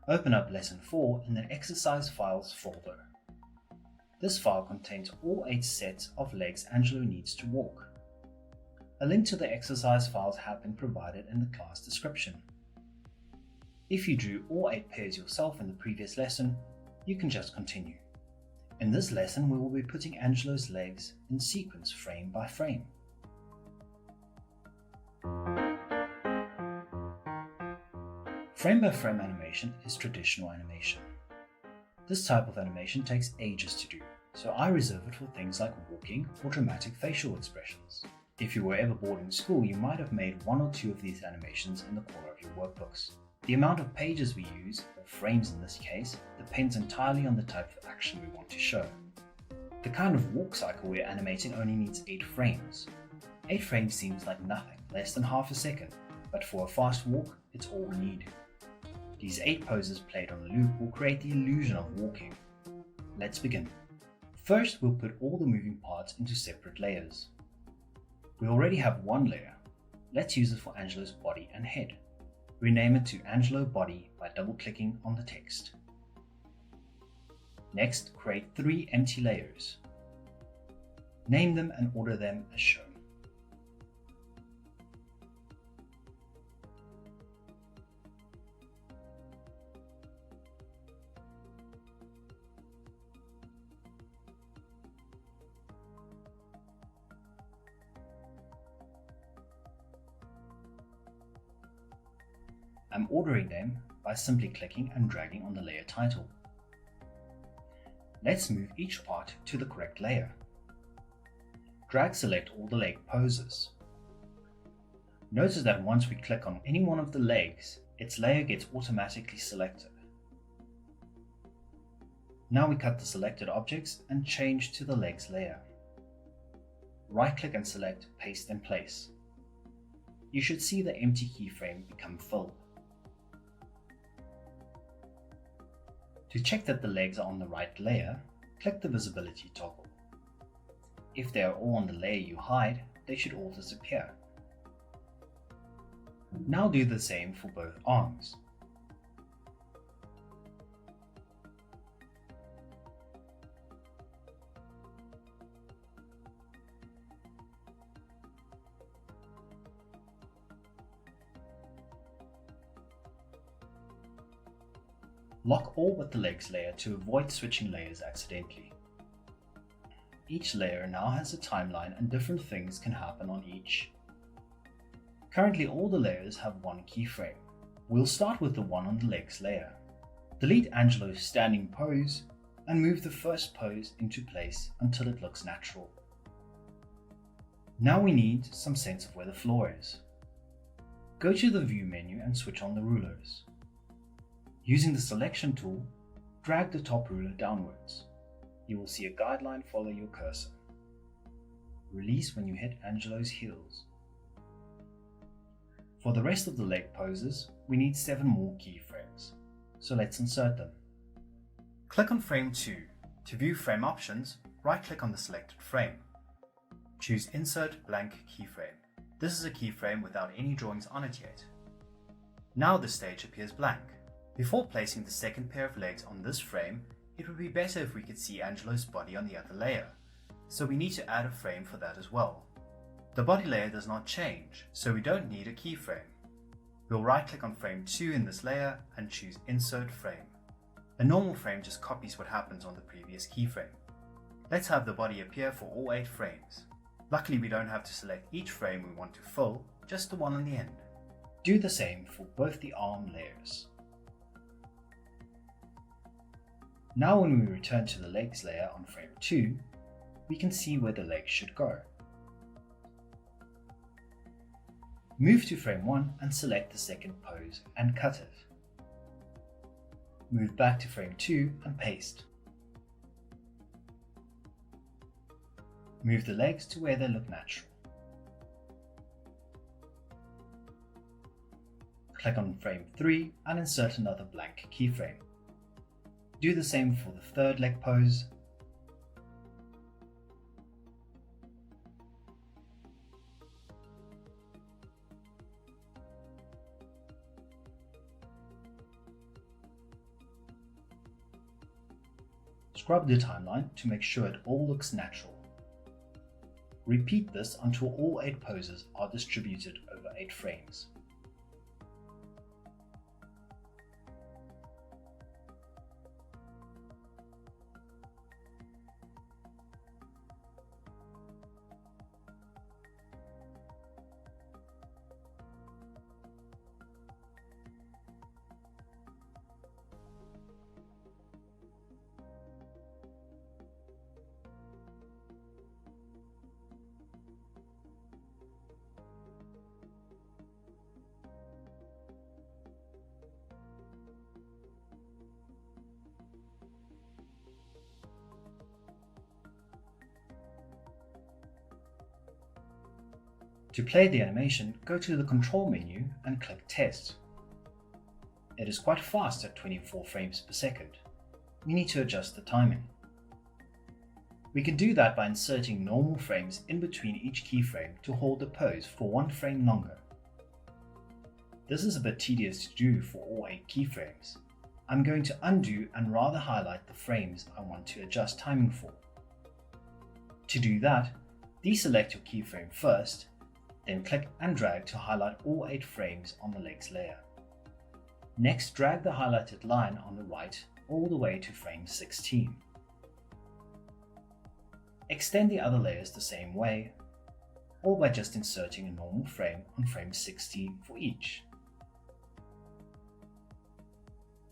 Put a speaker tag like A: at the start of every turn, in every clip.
A: Open up Lesson 4 in the Exercise Files folder. This file contains all 8 sets of legs Angelo needs to walk. A link to the exercise files have been provided in the class description. If you drew all 8 pairs yourself in the previous lesson, you can just continue. In this lesson, we will be putting Angelo's legs in sequence frame by frame. Frame by frame animation is traditional animation. This type of animation takes ages to do, so I reserve it for things like walking or dramatic facial expressions. If you were ever bored in school, you might have made 1 or 2 of these animations in the corner of your workbooks. The amount of pages we use, or frames in this case, depends entirely on the type of action we want to show. The kind of walk cycle we're animating only needs 8 frames. 8 frames seems like nothing, less than half a second, but for a fast walk, it's all we need. These 8 poses played on a loop will create the illusion of walking. Let's begin. First, we'll put all the moving parts into separate layers. We already have one layer. Let's use it for Angelo's body and head. Rename it to Angelo Body by double-clicking on the text. Next, create 3 empty layers. Name them and order them as shown. I'm ordering them by simply clicking and dragging on the layer title. Let's move each part to the correct layer. Drag select all the leg poses. Notice that once we click on any one of the legs, its layer gets automatically selected. Now we cut the selected objects and change to the legs layer. Right-click and select Paste in Place. You should see the empty keyframe become filled. To check that the legs are on the right layer, click the visibility toggle. If they are all on the layer you hide, they should all disappear. Now do the same for both arms. Lock all but the legs layer to avoid switching layers accidentally. Each layer now has a timeline and different things can happen on each. Currently all the layers have one keyframe. We'll start with the one on the legs layer. Delete Angelo's standing pose and move the first pose into place until it looks natural. Now we need some sense of where the floor is. Go to the View menu and switch on the rulers. Using the Selection tool, drag the top ruler downwards. You will see a guideline follow your cursor. Release when you hit Angelo's heels. For the rest of the leg poses, we need 7 more keyframes, so let's insert them. Click on frame 2. To view frame options, right-click on the selected frame. Choose Insert Blank Keyframe. This is a keyframe without any drawings on it yet. Now the stage appears blank. Before placing the second pair of legs on this frame, it would be better if we could see Angelo's body on the other layer, so we need to add a frame for that as well. The body layer does not change, so we don't need a keyframe. We'll right-click on frame 2 in this layer and choose Insert Frame. A normal frame just copies what happens on the previous keyframe. Let's have the body appear for all 8 frames. Luckily we don't have to select each frame we want to fill, just the one on the end. Do the same for both the arm layers. Now when we return to the legs layer on frame 2, we can see where the legs should go. Move to frame 1 and select the second pose and cut it. Move back to frame 2 and paste. Move the legs to where they look natural. Click on frame 3 and insert another blank keyframe. Do the same for the third leg pose. Scrub the timeline to make sure it all looks natural. Repeat this until all 8 poses are distributed over 8 frames. To play the animation, go to the control menu and click Test. It is quite fast at 24 frames per second. We need to adjust the timing. We can do that by inserting normal frames in between each keyframe to hold the pose for 1 frame longer. This is a bit tedious to do for all 8 keyframes. I'm going to undo and rather highlight the frames I want to adjust timing for. To do that, deselect your keyframe first, then click and drag to highlight all 8 frames on the legs layer. Next, drag the highlighted line on the right all the way to frame 16. Extend the other layers the same way, or by just inserting a normal frame on frame 16 for each.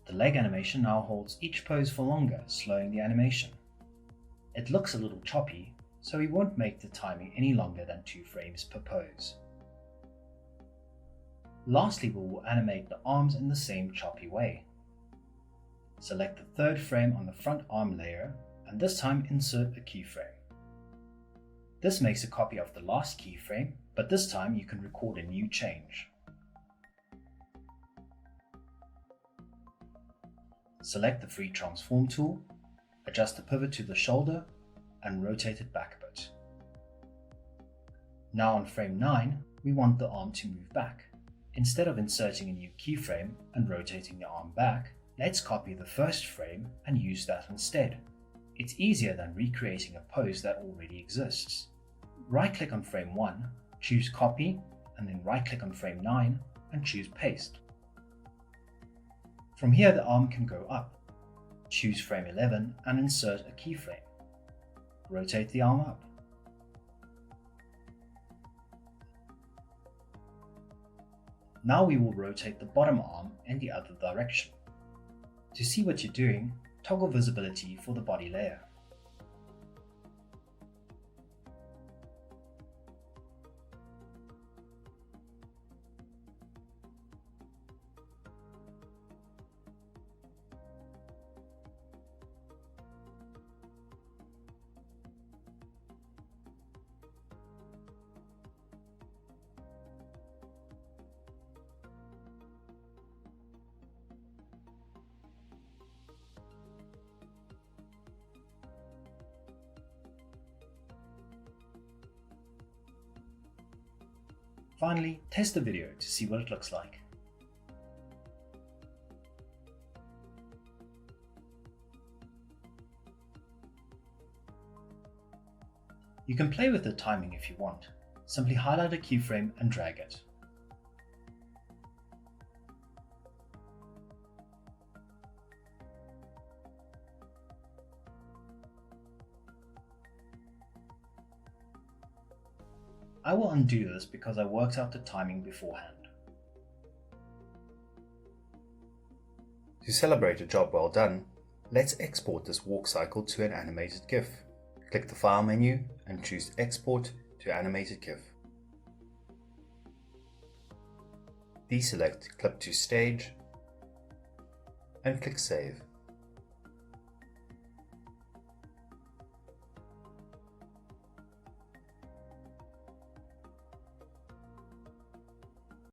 A: The leg animation now holds each pose for longer, slowing the animation. It looks a little choppy, so we won't make the timing any longer than 2 frames per pose. Lastly, we will animate the arms in the same choppy way. Select the 3rd frame on the front arm layer, and this time insert a keyframe. This makes a copy of the last keyframe, but this time you can record a new change. Select the free transform tool, adjust the pivot to the shoulder, and rotate it back a bit. Now on frame 9, we want the arm to move back. Instead of inserting a new keyframe and rotating the arm back, let's copy the first frame and use that instead. It's easier than recreating a pose that already exists. Right-click on frame 1, choose Copy, and then right-click on frame 9 and choose Paste. From here the arm can go up. Choose frame 11 and insert a keyframe. Rotate the arm up. Now we will rotate the bottom arm in the other direction. To see what you're doing, toggle visibility for the body layer. Finally, test the video to see what it looks like. You can play with the timing if you want. Simply highlight a keyframe and drag it. I will undo this because I worked out the timing beforehand.
B: To celebrate a job well done, let's export this walk cycle to an animated GIF. Click the File menu and choose Export to Animated GIF. Deselect Clip to Stage and click Save.